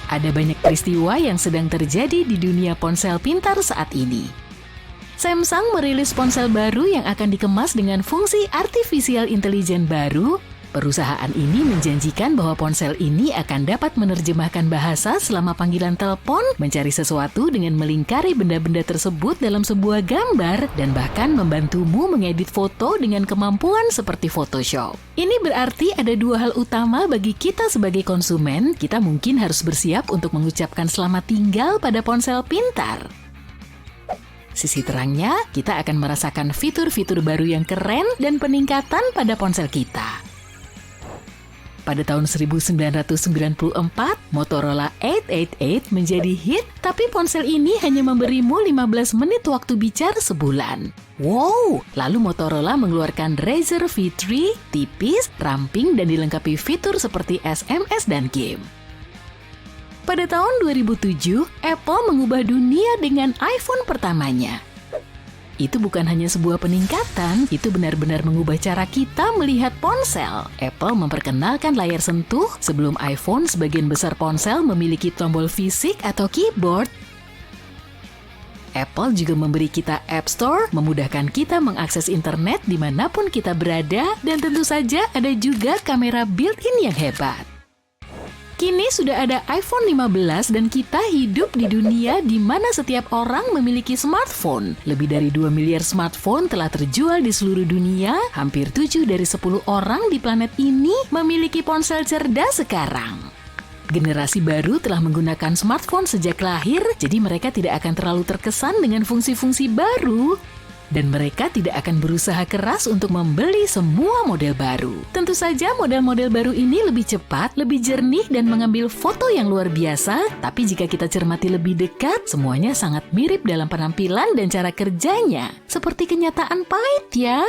Ada banyak peristiwa yang sedang terjadi di dunia ponsel pintar saat ini. Samsung merilis ponsel baru yang akan dikemas dengan fungsi artificial intelligence baru. Perusahaan ini menjanjikan bahwa ponsel ini akan dapat menerjemahkan bahasa selama panggilan telepon, mencari sesuatu dengan melingkari benda-benda tersebut dalam sebuah gambar, dan bahkan membantumu mengedit foto dengan kemampuan seperti Photoshop. Ini berarti ada dua hal utama bagi kita sebagai konsumen. Kita mungkin harus bersiap untuk mengucapkan selamat tinggal pada ponsel pintar. Sisi terangnya, kita akan merasakan fitur-fitur baru yang keren dan peningkatan pada ponsel kita. Pada tahun 1994, Motorola 888 menjadi hit, tapi ponsel ini hanya memberimu 15 menit waktu bicara sebulan. Wow! Lalu Motorola mengeluarkan Razr V3, tipis, ramping, dan dilengkapi fitur seperti SMS dan game. Pada tahun 2007, Apple mengubah dunia dengan iPhone pertamanya. Itu bukan hanya sebuah peningkatan, itu benar-benar mengubah cara kita melihat ponsel. Apple memperkenalkan layar sentuh, sebelum iPhone sebagian besar ponsel memiliki tombol fisik atau keyboard. Apple juga memberi kita App Store, memudahkan kita mengakses internet dimanapun kita berada, dan tentu saja ada juga kamera built-in yang hebat. Kini sudah ada iPhone 15 dan kita hidup di dunia di mana setiap orang memiliki smartphone. Lebih dari 2 miliar smartphone telah terjual di seluruh dunia. Hampir 7 dari 10 orang di planet ini memiliki ponsel cerdas sekarang. Generasi baru telah menggunakan smartphone sejak lahir, jadi mereka tidak akan terlalu terkesan dengan fungsi-fungsi baru. Dan mereka tidak akan berusaha keras untuk membeli semua model baru. Tentu saja model-model baru ini lebih cepat, lebih jernih, dan mengambil foto yang luar biasa. Tapi jika kita cermati lebih dekat, semuanya sangat mirip dalam penampilan dan cara kerjanya. Seperti kenyataan pahit ya.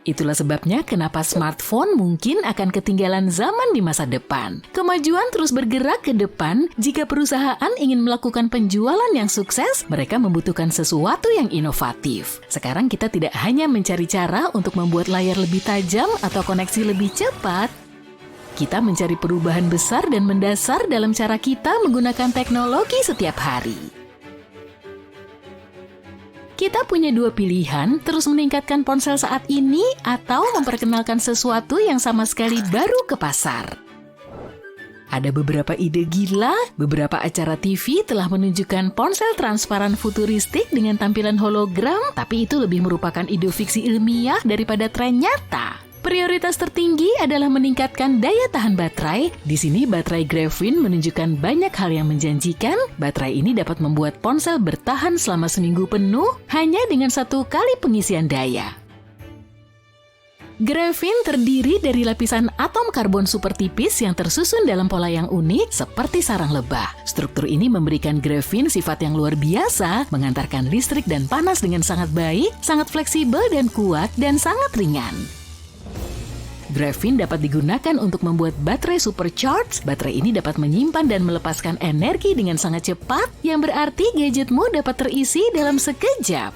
Itulah sebabnya kenapa smartphone mungkin akan ketinggalan zaman di masa depan. Kemajuan terus bergerak ke depan. Jika perusahaan ingin melakukan penjualan yang sukses, mereka membutuhkan sesuatu yang inovatif. Sekarang kita tidak hanya mencari cara untuk membuat layar lebih tajam atau koneksi lebih cepat. Kita mencari perubahan besar dan mendasar dalam cara kita menggunakan teknologi setiap hari. Kita punya dua pilihan, terus meningkatkan ponsel saat ini atau memperkenalkan sesuatu yang sama sekali baru ke pasar. Ada beberapa ide gila, beberapa acara TV telah menunjukkan ponsel transparan futuristik dengan tampilan hologram, tapi itu lebih merupakan ide fiksi ilmiah daripada tren nyata. Prioritas tertinggi adalah meningkatkan daya tahan baterai. Di sini baterai graphene menunjukkan banyak hal yang menjanjikan. Baterai ini dapat membuat ponsel bertahan selama seminggu penuh hanya dengan 1 kali pengisian daya. Graphene terdiri dari lapisan atom karbon super tipis yang tersusun dalam pola yang unik seperti sarang lebah. Struktur ini memberikan graphene sifat yang luar biasa, mengantarkan listrik dan panas dengan sangat baik, sangat fleksibel dan kuat, dan sangat ringan. Graphene dapat digunakan untuk membuat baterai supercharged. Baterai ini dapat menyimpan dan melepaskan energi dengan sangat cepat, yang berarti gadgetmu dapat terisi dalam sekejap.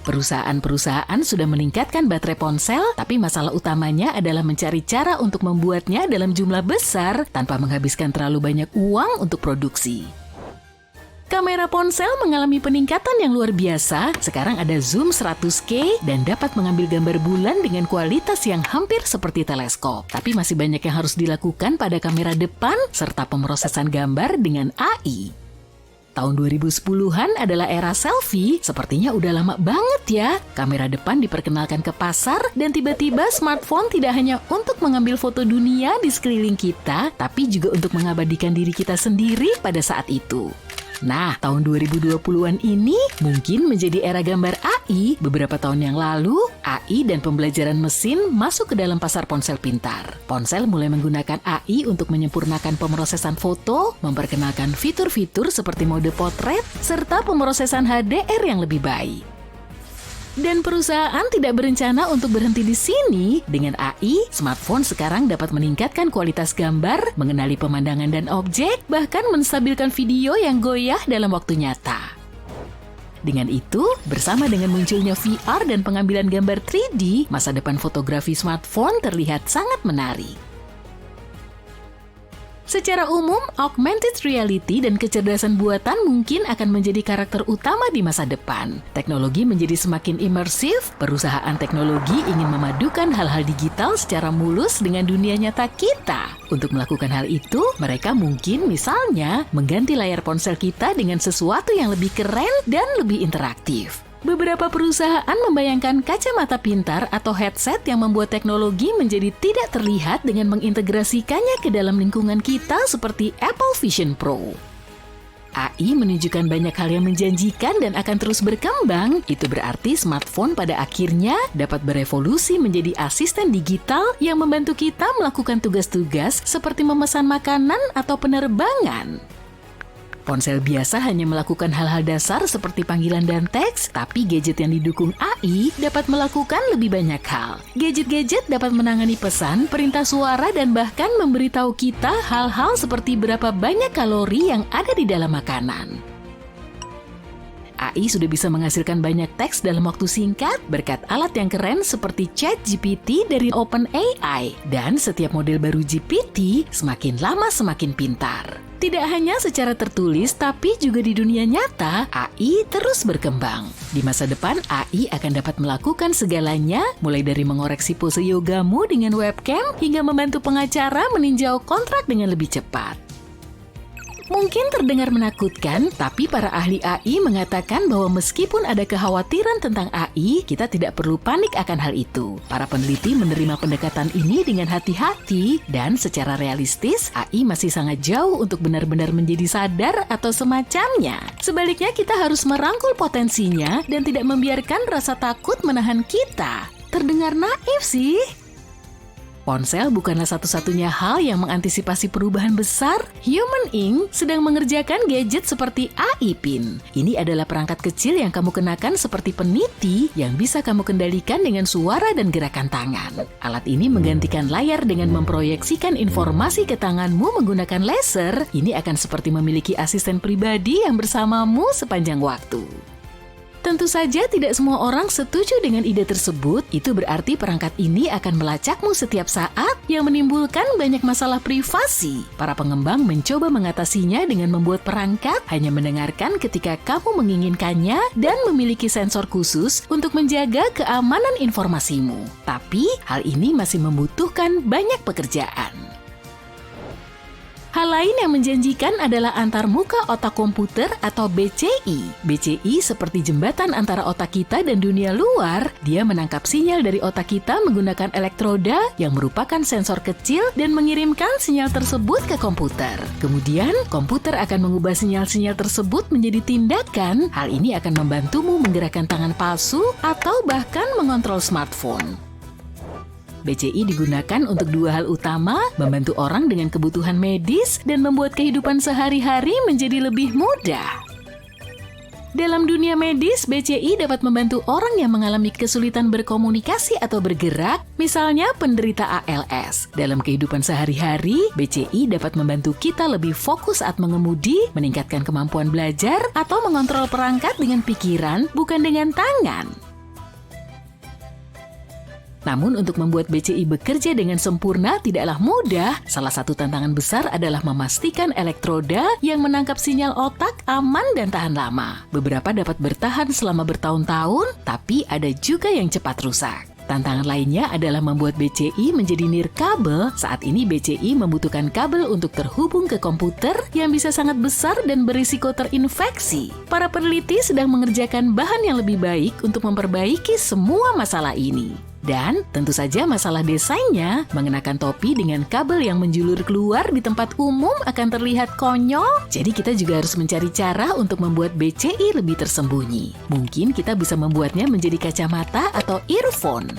Perusahaan-perusahaan sudah meningkatkan baterai ponsel, tapi masalah utamanya adalah mencari cara untuk membuatnya dalam jumlah besar tanpa menghabiskan terlalu banyak uang untuk produksi. Kamera ponsel mengalami peningkatan yang luar biasa. Sekarang ada zoom 100K dan dapat mengambil gambar bulan dengan kualitas yang hampir seperti teleskop. Tapi masih banyak yang harus dilakukan pada kamera depan serta pemrosesan gambar dengan AI. Tahun 2010-an adalah era selfie, sepertinya udah lama banget ya. Kamera depan diperkenalkan ke pasar dan tiba-tiba smartphone tidak hanya untuk mengambil foto dunia di sekeliling kita, tapi juga untuk mengabadikan diri kita sendiri pada saat itu. Nah, tahun 2020-an ini mungkin menjadi era gambar AI. Beberapa tahun yang lalu, AI dan pembelajaran mesin masuk ke dalam pasar ponsel pintar. Ponsel mulai menggunakan AI untuk menyempurnakan pemrosesan foto, memperkenalkan fitur-fitur seperti mode potret, serta pemrosesan HDR yang lebih baik. Dan perusahaan tidak berencana untuk berhenti di sini. Dengan AI, smartphone sekarang dapat meningkatkan kualitas gambar, mengenali pemandangan dan objek, bahkan menstabilkan video yang goyah dalam waktu nyata. Dengan itu, bersama dengan munculnya VR dan pengambilan gambar 3D, masa depan fotografi smartphone terlihat sangat menarik. Secara umum, augmented reality dan kecerdasan buatan mungkin akan menjadi karakter utama di masa depan. Teknologi menjadi semakin imersif, perusahaan teknologi ingin memadukan hal-hal digital secara mulus dengan dunia nyata kita. Untuk melakukan hal itu, mereka mungkin misalnya mengganti layar ponsel kita dengan sesuatu yang lebih keren dan lebih interaktif. Beberapa perusahaan membayangkan kacamata pintar atau headset yang membuat teknologi menjadi tidak terlihat dengan mengintegrasikannya ke dalam lingkungan kita seperti Apple Vision Pro. AI menunjukkan banyak hal yang menjanjikan dan akan terus berkembang. Itu berarti smartphone pada akhirnya dapat berevolusi menjadi asisten digital yang membantu kita melakukan tugas-tugas seperti memesan makanan atau penerbangan. Ponsel biasa hanya melakukan hal-hal dasar seperti panggilan dan teks, tapi gadget yang didukung AI dapat melakukan lebih banyak hal. Gadget-gadget dapat menangani pesan, perintah suara, dan bahkan memberitahu kita hal-hal seperti berapa banyak kalori yang ada di dalam makanan. AI sudah bisa menghasilkan banyak teks dalam waktu singkat berkat alat yang keren seperti ChatGPT dari OpenAI. Dan setiap model baru GPT semakin lama semakin pintar. Tidak hanya secara tertulis, tapi juga di dunia nyata, AI terus berkembang. Di masa depan, AI akan dapat melakukan segalanya, mulai dari mengoreksi pose yogamu dengan webcam, hingga membantu pengacara meninjau kontrak dengan lebih cepat. Mungkin terdengar menakutkan, tapi para ahli AI mengatakan bahwa meskipun ada kekhawatiran tentang AI, kita tidak perlu panik akan hal itu. Para peneliti menerima pendekatan ini dengan hati-hati, dan secara realistis, AI masih sangat jauh untuk benar-benar menjadi sadar atau semacamnya. Sebaliknya, kita harus merangkul potensinya dan tidak membiarkan rasa takut menahan kita. Terdengar naif sih. Ponsel bukanlah satu-satunya hal yang mengantisipasi perubahan besar. Human Inc. sedang mengerjakan gadget seperti AI Pin. Ini adalah perangkat kecil yang kamu kenakan seperti peniti yang bisa kamu kendalikan dengan suara dan gerakan tangan. Alat ini menggantikan layar dengan memproyeksikan informasi ke tanganmu menggunakan laser. Ini akan seperti memiliki asisten pribadi yang bersamamu sepanjang waktu. Tentu saja tidak semua orang setuju dengan ide tersebut. Itu berarti perangkat ini akan melacakmu setiap saat yang menimbulkan banyak masalah privasi. Para pengembang mencoba mengatasinya dengan membuat perangkat hanya mendengarkan ketika kamu menginginkannya dan memiliki sensor khusus untuk menjaga keamanan informasimu. Tapi hal ini masih membutuhkan banyak pekerjaan. Hal lain yang menjanjikan adalah antarmuka otak komputer atau BCI. BCI seperti jembatan antara otak kita dan dunia luar. Dia menangkap sinyal dari otak kita menggunakan elektroda yang merupakan sensor kecil dan mengirimkan sinyal tersebut ke komputer. Kemudian, komputer akan mengubah sinyal-sinyal tersebut menjadi tindakan. Hal ini akan membantumu menggerakkan tangan palsu atau bahkan mengontrol smartphone. BCI digunakan untuk dua hal utama, membantu orang dengan kebutuhan medis dan membuat kehidupan sehari-hari menjadi lebih mudah. Dalam dunia medis, BCI dapat membantu orang yang mengalami kesulitan berkomunikasi atau bergerak, misalnya penderita ALS. Dalam kehidupan sehari-hari, BCI dapat membantu kita lebih fokus saat mengemudi, meningkatkan kemampuan belajar, atau mengontrol perangkat dengan pikiran, bukan dengan tangan. Namun untuk membuat BCI bekerja dengan sempurna tidaklah mudah. Salah satu tantangan besar adalah memastikan elektroda yang menangkap sinyal otak aman dan tahan lama. Beberapa dapat bertahan selama bertahun-tahun, tapi ada juga yang cepat rusak. Tantangan lainnya adalah membuat BCI menjadi nirkabel. Saat ini BCI membutuhkan kabel untuk terhubung ke komputer yang bisa sangat besar dan berisiko terinfeksi. Para peneliti sedang mengerjakan bahan yang lebih baik untuk memperbaiki semua masalah ini. Dan tentu saja masalah desainnya, mengenakan topi dengan kabel yang menjulur keluar di tempat umum akan terlihat konyol. Jadi kita juga harus mencari cara untuk membuat BCI lebih tersembunyi. Mungkin kita bisa membuatnya menjadi kacamata atau earphone.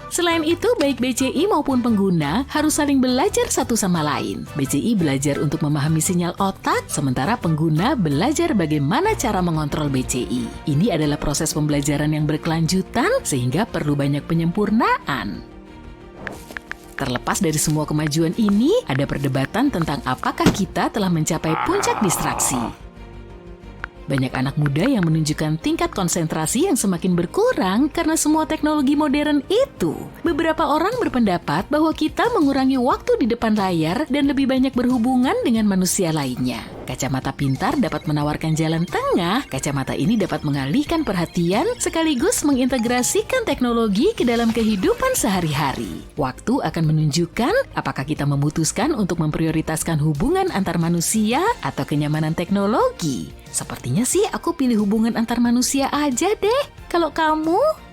Selain itu, baik BCI maupun pengguna harus saling belajar satu sama lain. BCI belajar untuk memahami sinyal otak, sementara pengguna belajar bagaimana cara mengontrol BCI. Ini adalah proses pembelajaran yang berkelanjutan, sehingga perlu banyak penyempurnaan. Terlepas dari semua kemajuan ini, ada perdebatan tentang apakah kita telah mencapai puncak distraksi. Banyak anak muda yang menunjukkan tingkat konsentrasi yang semakin berkurang karena semua teknologi modern itu. Beberapa orang berpendapat bahwa kita mengurangi waktu di depan layar dan lebih banyak berhubungan dengan manusia lainnya. Kacamata pintar dapat menawarkan jalan tengah. Kacamata ini dapat mengalihkan perhatian sekaligus mengintegrasikan teknologi ke dalam kehidupan sehari-hari. Waktu akan menunjukkan apakah kita memutuskan untuk memprioritaskan hubungan antar manusia atau kenyamanan teknologi. Sepertinya sih aku pilih hubungan antar manusia aja deh. Kalau kamu?